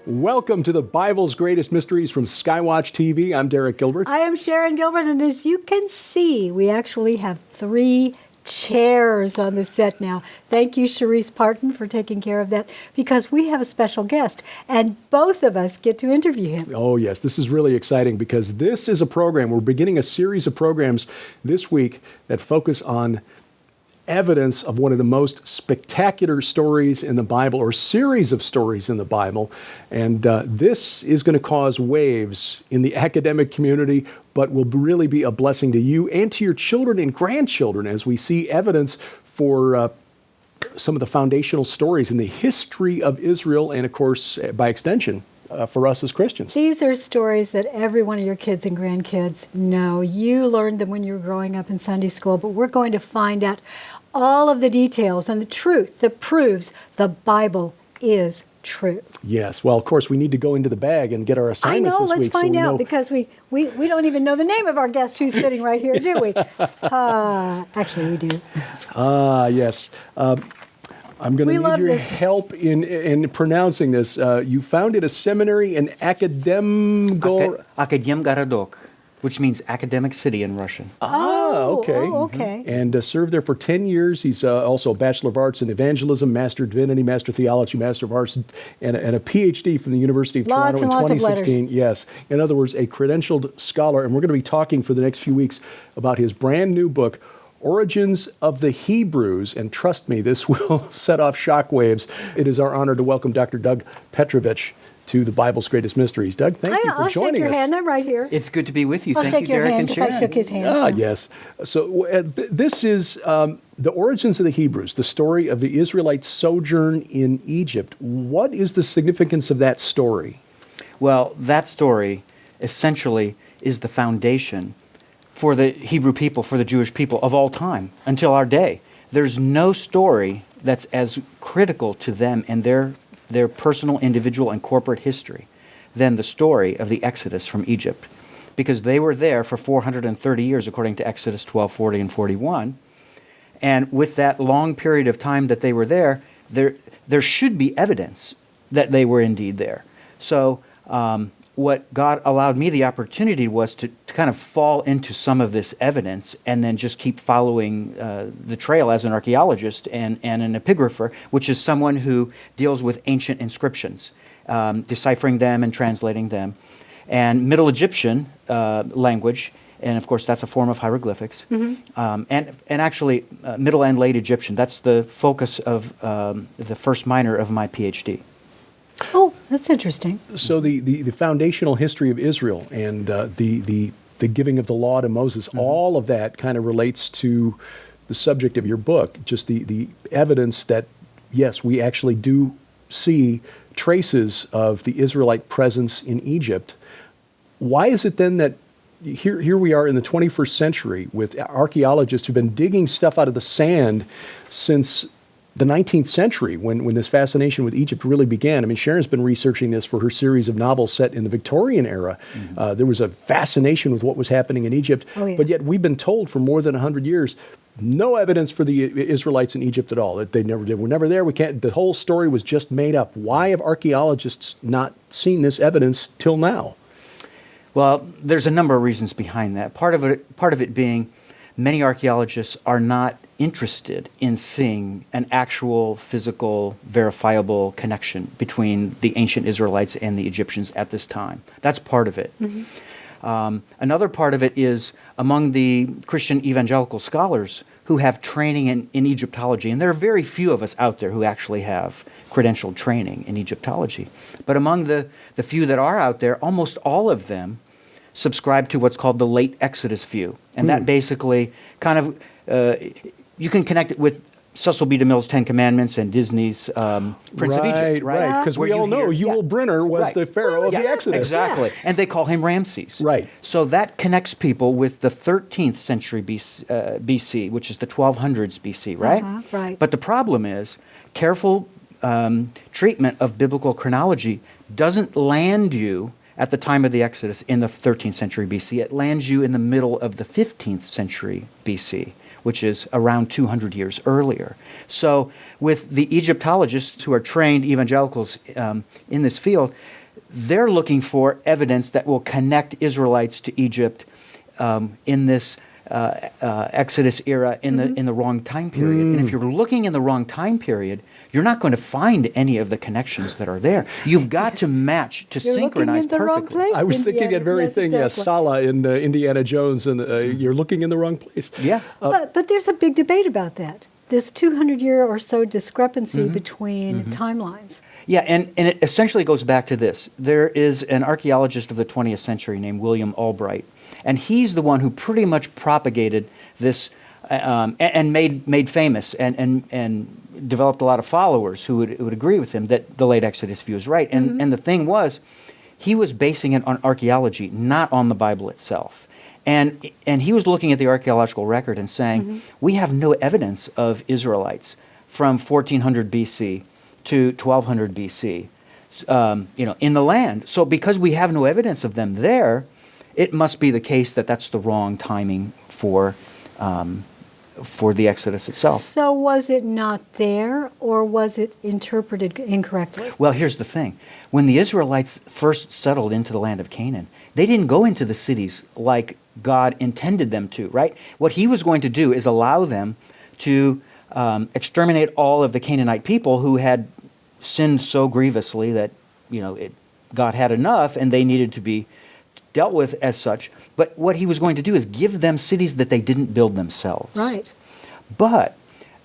Welcome to the Bible's Greatest Mysteries from Skywatch TV. I'm Derek Gilbert. I am Sharon Gilbert, and as you can see, we actually have 3 chairs on the set now. Thank you, Sharice Parton, for taking care of that, because we have a special guest, and both of us get to interview him. Oh, yes. This is really exciting because this is a program. We're beginning a series of programs this week that focus on evidence of one of the most spectacular stories in the Bible, or series of stories in the Bible. And this is going to cause waves in the academic community, but will really be a blessing to you and to your children and grandchildren as we see evidence for some of the foundational stories in the history of Israel and, of course, by extension, for us as Christians. These are stories that every one of your kids and grandkids know. You learned them when you were growing up in Sunday school, but we're going to find out all of the details and the truth that proves the Bible is true. Yes. Well, of course, we need to go into the bag and get our assignments this week. I know. Let's find out, because we don't even know the name of our guest who's sitting right here, do we? Actually, we do. Yes. I'm going to need your help in pronouncing this. You founded a seminary in Akadem Городок, which means academic city in Russian. Okay. And served there for 10 years. He's also a Bachelor of Arts in Evangelism, Master of Divinity, Master of Theology, Master of Arts, and a PhD from the University of Toronto in 2016. Yes. In other words, a credentialed scholar. And we're going to be talking for the next few weeks about his brand new book, Origins of the Hebrews, and trust me, this will set off shockwaves. It is our honor to welcome Dr. Doug Petrovich to the Bible's Greatest Mysteries. Doug, thank you for joining us. I'll shake your hand. I'm right here. It's good to be with you. I'll Thank you, Derek and Sharon. I shook his hand. Yes. So this is the origins of the Hebrews, the story of the Israelites' sojourn in Egypt. What is the significance of that story? Well, that story essentially is the foundation for the Hebrew people, for the Jewish people of all time until our day. There's no story that's as critical to them and their personal, individual, and corporate history than the story of the Exodus from Egypt. Because they were there for 430 years, according to Exodus 12, 40, and 41. And with that long period of time that they were there should be evidence that they were indeed there. So what God allowed me the opportunity was to kind of fall into some of this evidence and then just keep following the trail as an archaeologist and an epigrapher, which is someone who deals with ancient inscriptions, deciphering them and translating them. And Middle Egyptian language, and of course that's a form of hieroglyphics, and actually Middle and Late Egyptian. That's the focus of the first minor of my PhD. Oh, that's interesting. So the foundational history of Israel and the giving of the law to Moses, all of that kind of relates to the subject of your book, just the evidence that, yes, we actually do see traces of the Israelite presence in Egypt. Why is it then that here we are in the 21st century with archaeologists who've been digging stuff out of the sand since the 19th century, when this fascination with Egypt really began? I mean, Sharon's been researching this for her series of novels set in the Victorian era. There was a fascination with what was happening in Egypt, but yet we've been told for more than 100 years, no evidence for the Israelites in Egypt at all. That they never did. We're never there. We can't. The whole story was just made up. Why have archaeologists not seen this evidence till now? Well, there's a number of reasons behind that. Part of it being many archaeologists are not interested in seeing an actual physical, verifiable connection between the ancient Israelites and the Egyptians at this time. That's part of it. Another part of it is among the Christian evangelical scholars who have training in Egyptology, and there are very few of us out there who actually have credentialed training in Egyptology. But among the few that are out there, almost all of them subscribe to what's called the late Exodus view. And that basically kind of, you can connect it with Cecil B. DeMille's Ten Commandments and Disney's Prince of Egypt, right? Because we all know Yul Brynner was the pharaoh of the Exodus. Exactly. And they call him Ramses. Right. So that connects people with the 13th century BC, which is the 1200s BC, right? Right. But the problem is careful treatment of biblical chronology doesn't land you at the time of the Exodus in the 13th century BC. It lands you in the middle of the 15th century BC, which is around 200 years earlier. So with the Egyptologists who are trained evangelicals in this field, they're looking for evidence that will connect Israelites to Egypt in this Exodus era in the wrong time period. And if you're looking in the wrong time period, you're not going to find any of the connections that are there. You've got to match, to You're synchronize looking in the wrong perfectly. place. I was thinking Indiana. that very Yes, thing. Yes, exactly. Sala in Indiana Jones, and you're looking in the wrong place. Yeah. But there's a big debate about that. This 200-year or so discrepancy between timelines. Yeah, and it essentially goes back to this. There is an archaeologist of the 20th century named William Albright, and he's the one who pretty much propagated this and made famous and developed a lot of followers who would agree with him that the late Exodus view is right. And the thing was, he was basing it on archaeology, not on the Bible itself. And he was looking at the archaeological record and saying, we have no evidence of Israelites from 1400 BC to 1200 BC, in the land. So because we have no evidence of them there, it must be the case that that's the wrong timing for the Exodus itself. So was it not there, or was it interpreted incorrectly? Well, here's the thing. When the Israelites first settled into the land of Canaan, they didn't go into the cities like God intended them to, right? What he was going to do is allow them to exterminate all of the Canaanite people who had sinned so grievously that, God had enough and they needed to be dealt with as such. But what he was going to do is give them cities that they didn't build themselves. Right. But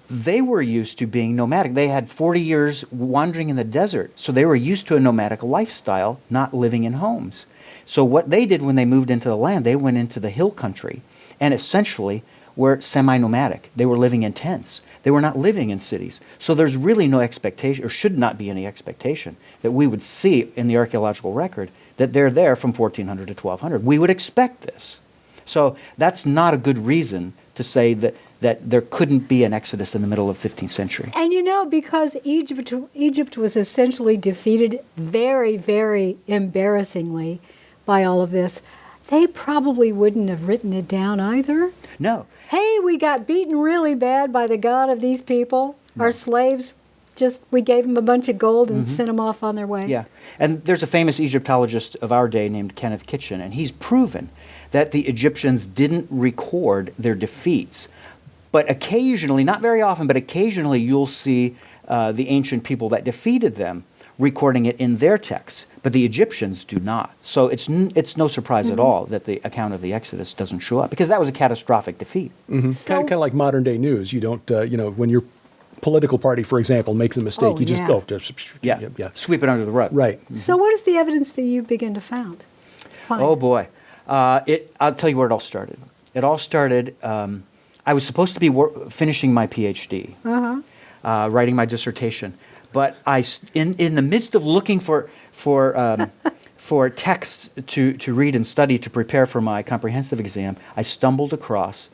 they were used to being nomadic. They had 40 years wandering in the desert, so they were used to a nomadic lifestyle, not living in homes. So what they did when they moved into the land, they went into the hill country and essentially were semi-nomadic. They were living in tents. They were not living in cities. So there's really no expectation, or should not be any expectation, that we would see in the archaeological record that they're there from 1400 to 1200. We would expect this. So that's not a good reason to say that there couldn't be an Exodus in the middle of 15th century. And because Egypt was essentially defeated very, very embarrassingly by all of this, they probably wouldn't have written it down either. No. Hey, we got beaten really bad by the God of these people. Our slaves, we gave them a bunch of gold and sent them off on their way. Yeah. And there's a famous Egyptologist of our day named Kenneth Kitchen, and he's proven that the Egyptians didn't record their defeats. But occasionally, not very often, but occasionally you'll see the ancient people that defeated them recording it in their texts. But the Egyptians do not. So it's no surprise at all that the account of the Exodus doesn't show up, because that was a catastrophic defeat. So- Kind of like modern day news. You don't, when your political party, for example, makes a mistake, Oh, you just yeah. go. Yeah. Sweep it under the rug. Right. So what is the evidence that you begin to find? Oh, boy. I'll tell you where it all started. It all started, I was supposed to be finishing my PhD, writing my dissertation. But in the midst of looking for texts to read and study to prepare for my comprehensive exam, I stumbled across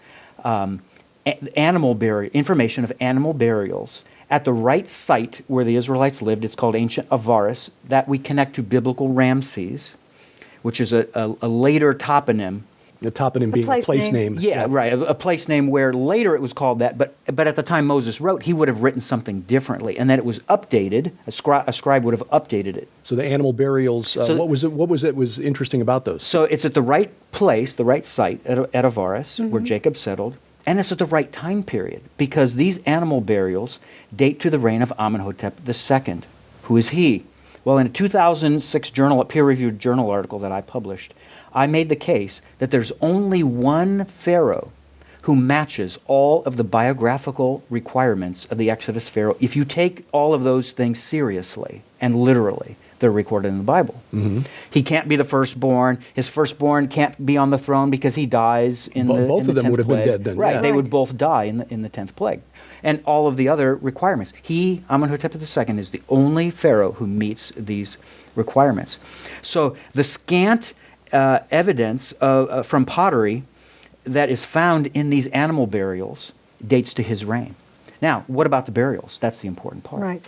information of animal burials at the right site where the Israelites lived. It's called ancient Avaris, that we connect to biblical Ramses, which is a later toponym. The toponym being a place name. Yeah, right. A place name where later it was called that, but at the time Moses wrote, he would have written something differently, and then it was updated. A scribe would have updated it. So the animal burials. What was interesting about those? So it's at the right place, the right site at Avaris, where Jacob settled, and it's at the right time period, because these animal burials date to the reign of Amenhotep II. Who is he? Well, in a 2006 peer-reviewed journal article that I published, I made the case that there's only one pharaoh who matches all of the biographical requirements of the Exodus pharaoh. If you take all of those things seriously and literally, they're recorded in the Bible. He can't be the firstborn. His firstborn can't be on the throne because he dies in the 10th plague. Both of them would have been dead then. Right, yeah. they would both die in the 10th plague. And all of the other requirements. Amenhotep II, is the only pharaoh who meets these requirements. So the scant evidence from pottery that is found in these animal burials dates to his reign. Now, what about the burials? That's the important part. Right.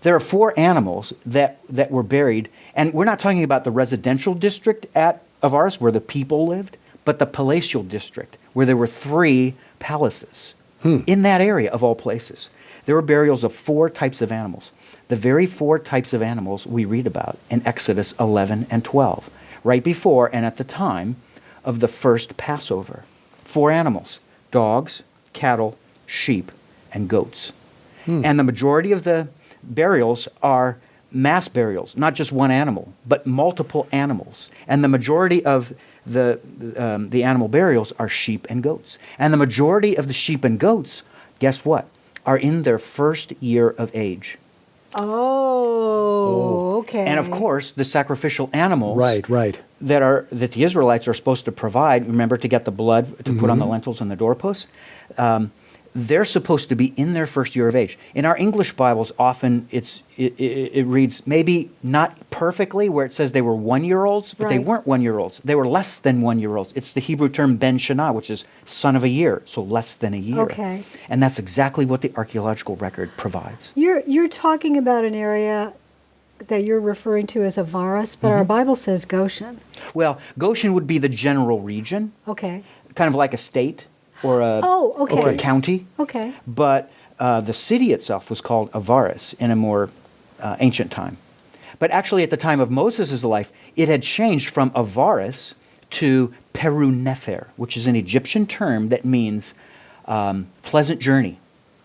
There are 4 animals that were buried, and we're not talking about the residential district at Avaris where the people lived, but the palatial district where there were 3 palaces. in that area of all places. There were burials of 4 types of animals. The very 4 types of animals we read about in Exodus 11 and 12, right before and at the time of the first Passover. 4 animals: dogs, cattle, sheep, and goats. And the majority of the burials are mass burials, not just one animal, but multiple animals. And the majority of the animal burials are sheep and goats. And the majority of the sheep and goats, guess what, are in their first year of age. Oh, okay. And of course, the sacrificial animals Right. that the Israelites are supposed to provide, remember, to get the blood to put on the lintels and the doorposts, they're supposed to be in their first year of age. In our English Bibles, often it reads maybe not perfectly where it says they were 1-year-olds, but they weren't 1-year-olds. They were less than 1-year-olds. It's the Hebrew term ben shana, which is son of a year, so less than a year. Okay. And that's exactly what the archaeological record provides. You're talking about an area that you're referring to as Avaris, but our Bible says Goshen. Well, Goshen would be the general region, Okay. kind of like a state or a, okay. or a county. Okay. But the city itself was called Avaris in a more ancient time. But actually, at the time of Moses' life, it had changed from Avaris to Perunefer, which is an Egyptian term that means pleasant journey,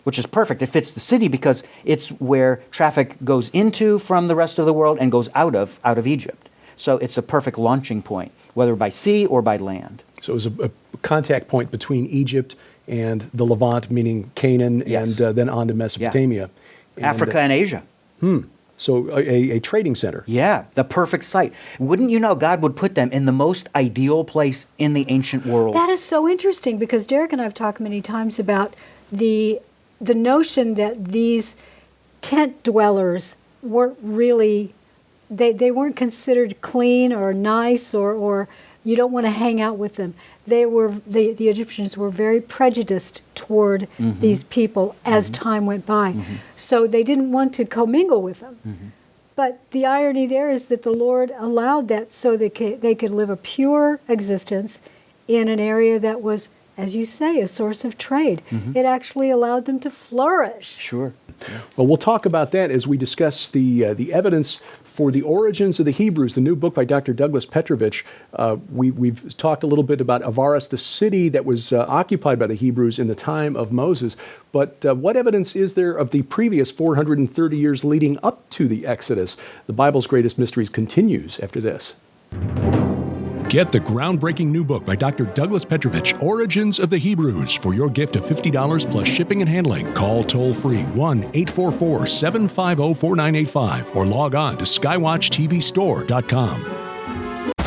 which is perfect. It fits the city because it's where traffic goes into from the rest of the world and goes out of Egypt. So it's a perfect launching point, whether by sea or by land. So it was a contact point between Egypt and the Levant, meaning Canaan, Yes. and then on to Mesopotamia. And, Africa and Asia. So a trading center. Yeah, the perfect site. Wouldn't you know God would put them in the most ideal place in the ancient world? That is so interesting because Derek and I have talked many times about the notion that these tent dwellers weren't really, they weren't considered clean or nice or you don't want to hang out with them. The Egyptians were very prejudiced toward these people as time went by. So they didn't want to commingle with them. But the irony there is that the Lord allowed that so they could live a pure existence in an area that was, as you say, a source of trade. It actually allowed them to flourish. Sure. Well, we'll talk about that as we discuss the evidence for the origins of the Hebrews, the new book by Dr. Douglas Petrovich. We've talked a little bit about Avaris, the city that was occupied by the Hebrews in the time of Moses. But what evidence is there of the previous 430 years leading up to the Exodus? The Bible's Greatest Mysteries continues after this. Get the groundbreaking new book by Dr. Douglas Petrovich, Origins of the Hebrews, for your gift of $50 plus shipping and handling. Call toll-free 1-844-750-4985 or log on to skywatchtvstore.com.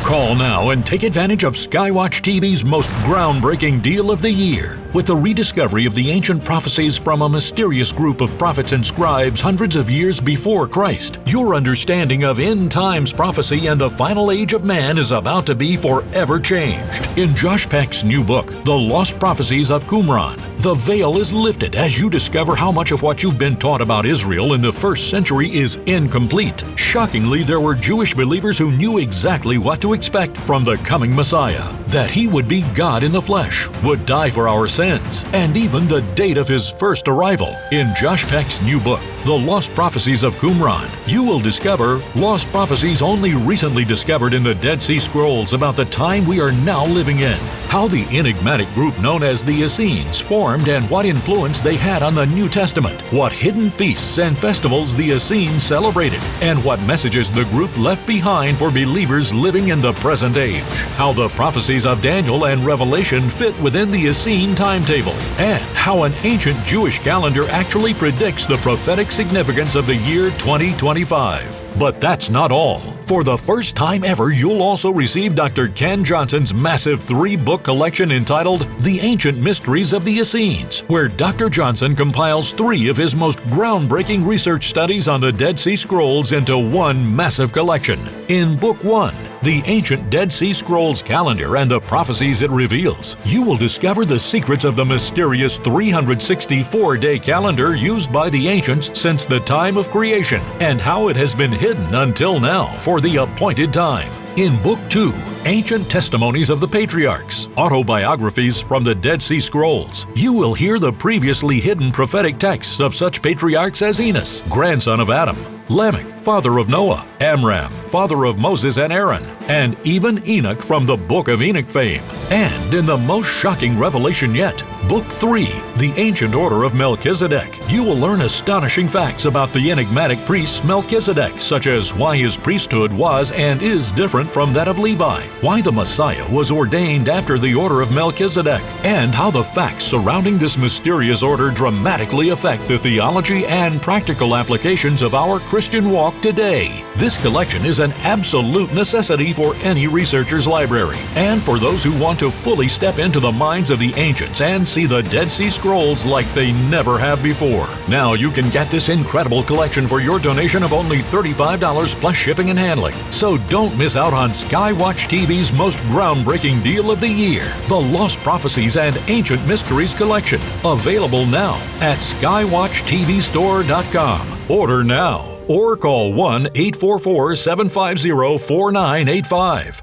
Call now and take advantage of Skywatch TV's most groundbreaking deal of the year. With the rediscovery of the ancient prophecies from a mysterious group of prophets and scribes hundreds of years before Christ, your understanding of end times prophecy and the final age of man is about to be forever changed. In Josh Peck's new book, The Lost Prophecies of Qumran, the veil is lifted as you discover how much of what you've been taught about Israel in the first century is incomplete. Shockingly, there were Jewish believers who knew exactly what to expect from the coming Messiah, that he would be God in the flesh, would die for our sins, and even the date of his first arrival. In Josh Peck's new book, The Lost Prophecies of Qumran, you will discover lost prophecies only recently discovered in the Dead Sea Scrolls about the time we are now living in, how the enigmatic group known as the Essenes formed and what influence they had on the New Testament, what hidden feasts and festivals the Essenes celebrated, and what messages the group left behind for believers living in the present age, how the prophecies of Daniel and Revelation fit within the Essene timetable, and how an ancient Jewish calendar actually predicts the prophetic significance of the year 2025. But that's not all. For the first time ever, you'll also receive Dr. Ken Johnson's massive 3-book collection entitled The Ancient Mysteries of the Essenes, where Dr. Johnson compiles 3 of his most groundbreaking research studies on the Dead Sea Scrolls into one massive collection. In Book 1, The Ancient Dead Sea Scrolls Calendar and the Prophecies it Reveals, you will discover the secrets of the mysterious 364-day calendar used by the ancients since the time of creation, and how it has been hidden until now for the appointed time. In Book 2, Ancient Testimonies of the Patriarchs, Autobiographies from the Dead Sea Scrolls, you will hear the previously hidden prophetic texts of such patriarchs as Enos, grandson of Adam, Lamech, father of Noah, Amram, father of Moses and Aaron, and even Enoch from the Book of Enoch fame. And in the most shocking revelation yet, Book 3, The Ancient Order of Melchizedek, you will learn astonishing facts about the enigmatic priest Melchizedek, such as why his priesthood was and is different from that of Levi, why the Messiah was ordained after the order of Melchizedek, and how the facts surrounding this mysterious order dramatically affect the theology and practical applications of our Christian walk today. This collection is an absolute necessity for any researcher's library, and for those who want to fully step into the minds of the ancients and see the Dead Sea Scrolls like they never have before. Now you can get this incredible collection for your donation of only $35 plus shipping and handling. So don't miss out on Skywatch TV's most groundbreaking deal of the year, the Lost Prophecies and Ancient Mysteries Collection. Available now at skywatchtvstore.com. Order now or call 1-844-750-4985.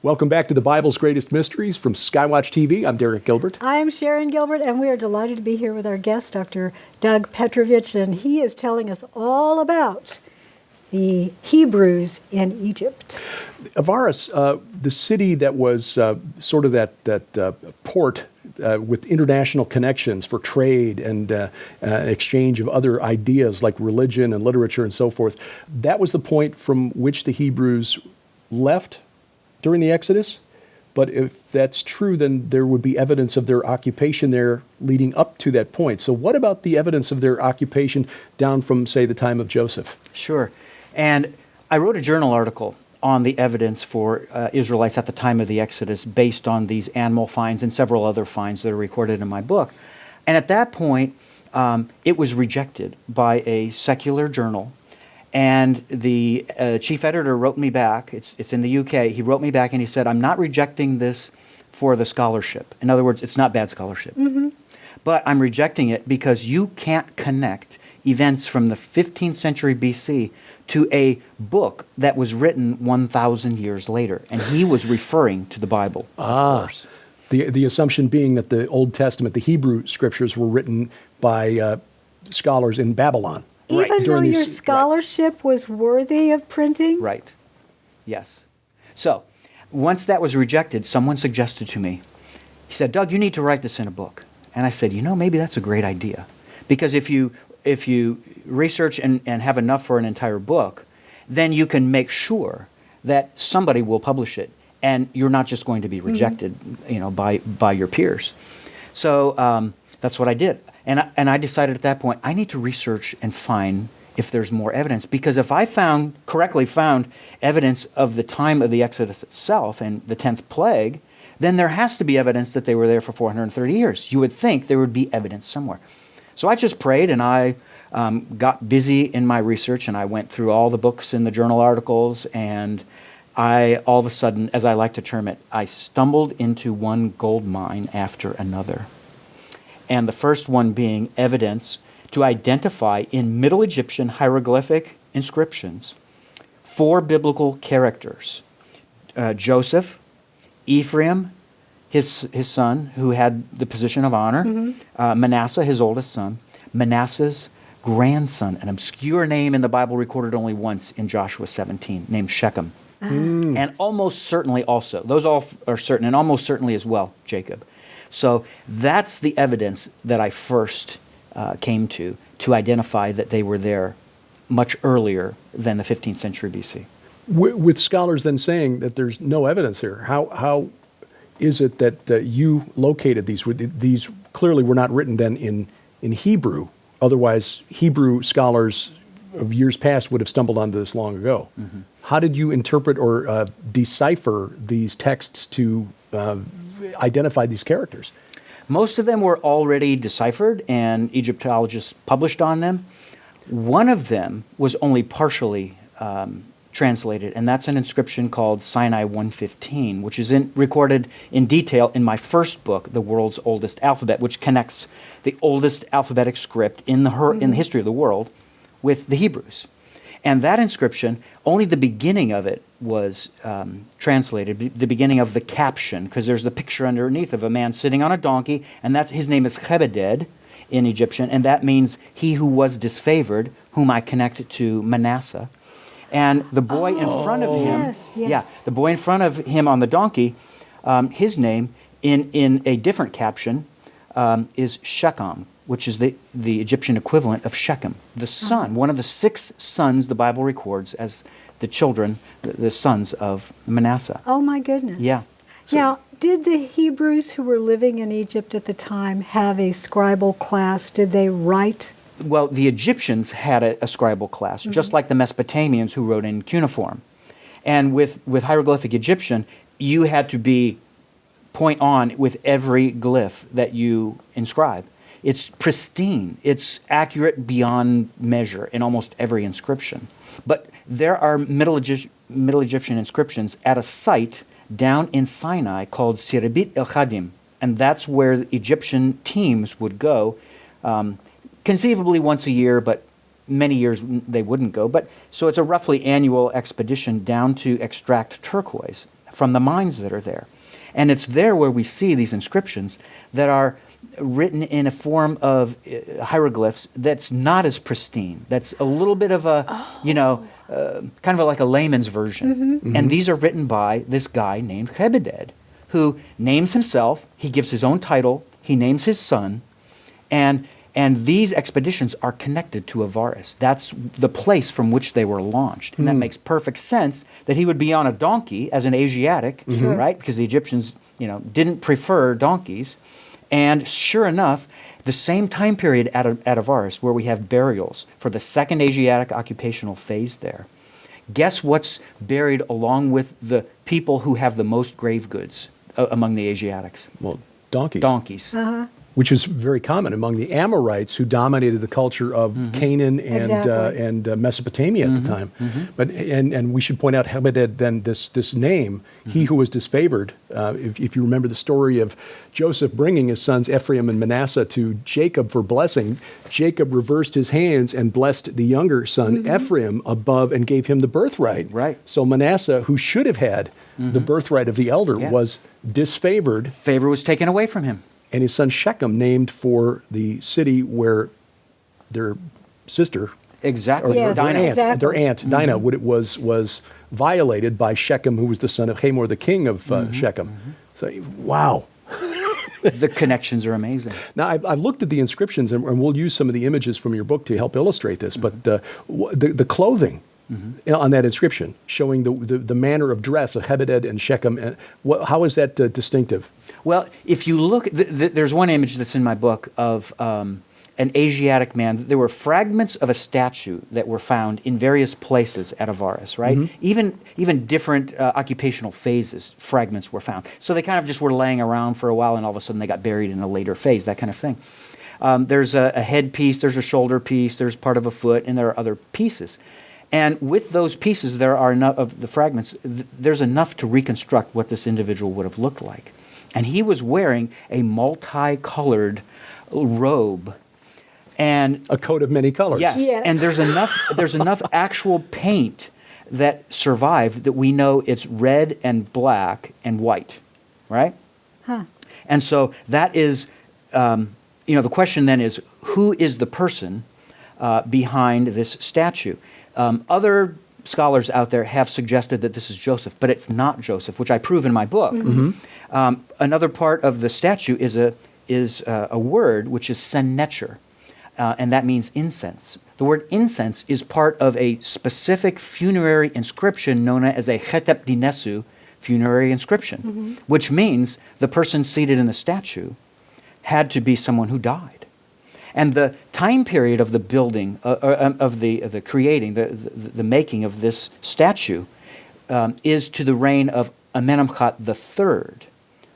Welcome back to the Bible's Greatest Mysteries from Skywatch TV. I'm Derek Gilbert. I'm Sharon Gilbert, and we are delighted to be here with our guest, Dr. Doug Petrovich, and he is telling us all about the Hebrews in Egypt. Avaris, the city that was sort of that port with international connections for trade and exchange of other ideas like religion and literature and so forth, that was the point from which the Hebrews left during the Exodus. But if that's true, then there would be evidence of their occupation there leading up to that point. So what about the evidence of their occupation down from, say, the time of Joseph? Sure. And I wrote a journal article on the evidence for Israelites at the time of the Exodus based on these animal finds and several other finds that are recorded in my book. And at that point, it was rejected by a secular journal. And the chief editor wrote me back. It's in the UK. He wrote me back and he said, I'm not rejecting this for the scholarship. In other words, it's not bad scholarship. Mm-hmm. But I'm rejecting it because you can't connect events from the 15th century BC to a book that was written 1,000 years later. And he was referring to the Bible, of course. The assumption being that the Old Testament, the Hebrew scriptures, were written by scholars in Babylon. Even though your scholarship was worthy of printing? Right. Yes. So, once that was rejected, someone suggested to me, he said, Doug, you need to write this in a book. And I said, maybe that's a great idea. Because if you research and have enough for an entire book, then you can make sure that somebody will publish it. And you're not just going to be rejected, by your peers. So that's what I did. And I decided at that point, I need to research and find if there's more evidence. Because if I correctly found evidence of the time of the Exodus itself and the 10th plague, then there has to be evidence that they were there for 430 years. You would think there would be evidence somewhere. So I just prayed and I got busy in my research and I went through all the books and the journal articles, and I, all of a sudden, as I like to term it, I stumbled into one gold mine after another. And the first one being evidence to identify in Middle Egyptian hieroglyphic inscriptions 4 biblical characters. Joseph, Ephraim, his son, who had the position of honor, Manasseh, his oldest son, Manasseh's grandson, an obscure name in the Bible recorded only once in Joshua 17, named Shechem. And almost certainly also, those all are certain, and almost certainly as well, Jacob. So that's the evidence that I first came to identify that they were there much earlier than the 15th century BC. With scholars then saying that there's no evidence here, how is it that you located these? These clearly were not written then in Hebrew. Otherwise, Hebrew scholars of years past would have stumbled onto this long ago. Mm-hmm. How did you interpret or decipher these texts to identify these characters? Most of them were already deciphered, and Egyptologists published on them. One of them was only partially translated, and that's an inscription called Sinai 115, which is recorded in detail in my first book, The World's Oldest Alphabet, which connects the oldest alphabetic script in the history of the world with the Hebrews. And that inscription, only the beginning of it was translated, the beginning of the caption, because there's the picture underneath of a man sitting on a donkey, and his name is Chebeded in Egyptian, and that means he who was disfavored, whom I connect to Manasseh. And the boy in front of him, the boy in front of him on the donkey, his name in a different caption is Shechem, which is the Egyptian equivalent of Shechem, the son, one of the 6 sons the Bible records as the children, the sons of Manasseh. Oh my goodness. Yeah. Now, did the Hebrews who were living in Egypt at the time have a scribal class? Did they write? Well, the Egyptians had a scribal class, just like the Mesopotamians who wrote in cuneiform. And with hieroglyphic Egyptian, you had to point on with every glyph that you inscribe. It's pristine. It's accurate beyond measure in almost every inscription. But there are Middle Egyptian inscriptions at a site down in Sinai called Sirbit el-Khadim, and that's where the Egyptian teams would go, conceivably once a year, but many years they wouldn't go. So it's a roughly annual expedition down to extract turquoise from the mines that are there. And it's there where we see these inscriptions that are written in a form of hieroglyphs that's not as pristine. That's a little bit of a, kind of like a layman's version. And these are written by this guy named Chebeded, who names himself, he gives his own title, he names his son, and these expeditions are connected to Avaris. That's the place from which they were launched. And that makes perfect sense that he would be on a donkey as an Asiatic, right? Because the Egyptians, didn't prefer donkeys. And sure enough, the same time period at Avaris, where we have burials for the second Asiatic occupational phase there, guess what's buried along with the people who have the most grave goods among the Asiatics? Well, donkeys. Donkeys. Which is very common among the Amorites, who dominated the culture of Canaan and Mesopotamia at the time. But and we should point out Chebeded, then this name, he who was disfavored. If you remember the story of Joseph bringing his sons Ephraim and Manasseh to Jacob for blessing, Jacob reversed his hands and blessed the younger son Ephraim above and gave him the birthright. Right. So Manasseh, who should have had the birthright of the elder, was disfavored. Favor was taken away from him. And his son Shechem, named for the city where their sister, Exactly. or Dinah. their aunt Dinah, was violated by Shechem, who was the son of Hamor, the king of Shechem. So, wow. The connections are amazing. Now, I've looked at the inscriptions, and we'll use some of the images from your book to help illustrate this. But the clothing on that inscription, showing the manner of dress of Chebeded and Shechem, how is that distinctive? Well, if you look, there's one image that's in my book of an Asiatic man. There were fragments of a statue that were found in various places at Avaris, right? Even different occupational phases, fragments were found. So they kind of just were laying around for a while, and all of a sudden they got buried in a later phase, that kind of thing. There's a head piece, there's a shoulder piece, there's part of a foot, and there are other pieces. And with those pieces, there are enough of the fragments, there's enough to reconstruct what this individual would have looked like. And he was wearing a multicolored robe, and A coat of many colors. yes, and there's enough actual paint that survived that we know it's red and black and white, right? And so that is, the question then is, who is the person behind this statue? Other scholars out there have suggested that this is Joseph, but it's not Joseph, which I prove in my book. Another part of the statue is a word which is sennecher, and that means incense. The word incense is part of a specific funerary inscription known as a chetep dinesu funerary inscription, which means the person seated in the statue had to be someone who died. And the time period of the building, of the creating, the making of this statue, is to the reign of Amenemhat III.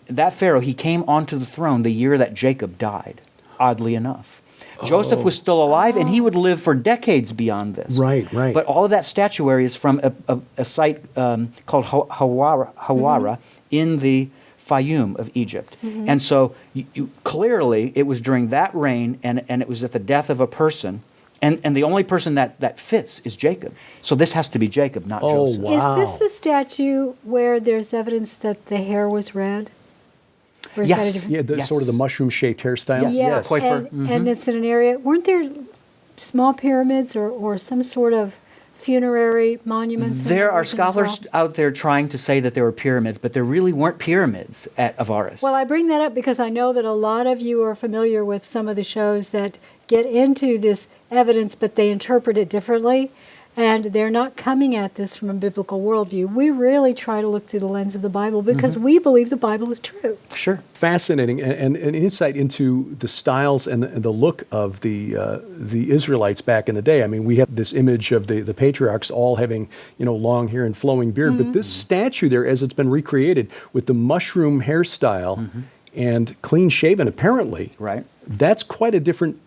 That pharaoh, he came onto the throne the year that Jacob died, oddly enough. Joseph was still alive, and he would live for decades beyond this. Right. But all of that statuary is from a site called Hawara in the Fayum of Egypt. And so clearly it was during that reign, and it was at the death of a person, And the only person that fits is Jacob. So this has to be Jacob, not Oh, Joseph. wow. Is this the statue where there's evidence that the hair was red? Or is that a Yes. different- Yeah, the Yes. sort of the mushroom-shaped hairstyle. Yeah, Coiffure. and it's in an area. Weren't there small pyramids or some sort of funerary monuments? in There that are region as scholars well? out there trying to say that there were pyramids, but there really weren't pyramids at Avaris. Well, I bring that up because I know that a lot of you are familiar with some of the shows that get into this evidence, but they interpret it differently. And they're not coming at this from a biblical worldview. We really try to look through the lens of the Bible because we believe the Bible is true. Sure. Fascinating, and an insight into the styles and the look of the Israelites back in the day. I mean, we have this image of the patriarchs all having, long hair and flowing beard, but this statue there, as it's been recreated with the mushroom hairstyle and clean shaven, apparently, Right. that's quite a different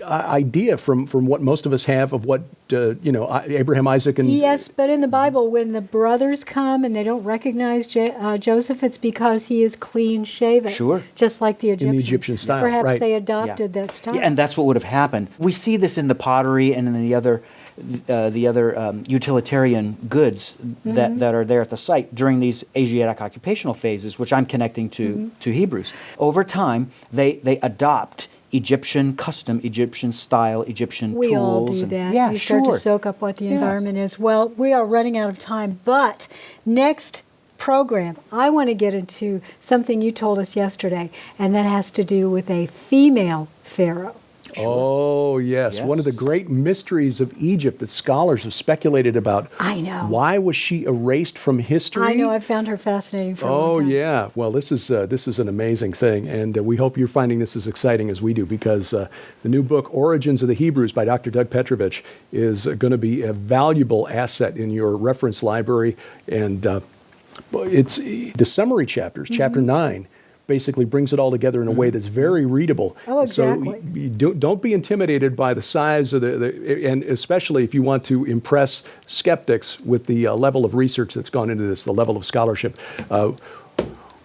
idea from what most of us have of what Abraham, Isaac, and Yes, but in the Bible, when the brothers come and they don't recognize Joseph, it's because he is clean shaven. Sure. Just like the Egyptians. Egyptian style, Perhaps right. they adopted that style. Yeah, and that's what would have happened. We see this in the pottery and in the other utilitarian goods that are there at the site during these Asiatic occupational phases, which I'm connecting to Hebrews. Over time, they adopt Egyptian custom, Egyptian style, Egyptian We tools. all do and- that. Yeah, you start sure. to soak up what the Yeah. environment is. Well, we are running out of time, but next program, I want to get into something you told us yesterday, and that has to do with a female pharaoh. Oh, yes. One of the Yes. great mysteries of Egypt that scholars have speculated about. I know. Why was she erased from history? I know, I've found her fascinating for a long Oh, time. yeah. Well, this is an amazing thing, and we hope you're finding this as exciting as we do, because the new book, Origins of the Hebrews by Dr. Doug Petrovich, is going to be a valuable asset in your reference library, and it's the summary chapters, chapter 9, basically brings it all together in a way that's very readable. Oh, exactly. So you don't be intimidated by the size of and especially if you want to impress skeptics with the level of research that's gone into this, the level of scholarship.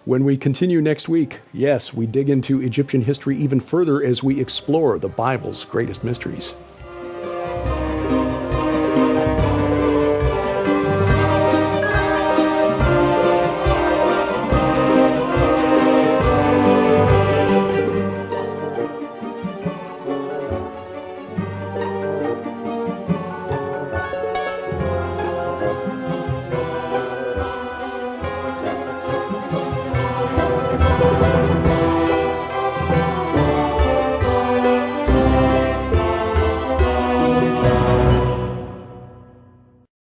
When we continue next week, yes, we dig into Egyptian history even further as we explore the Bible's greatest mysteries.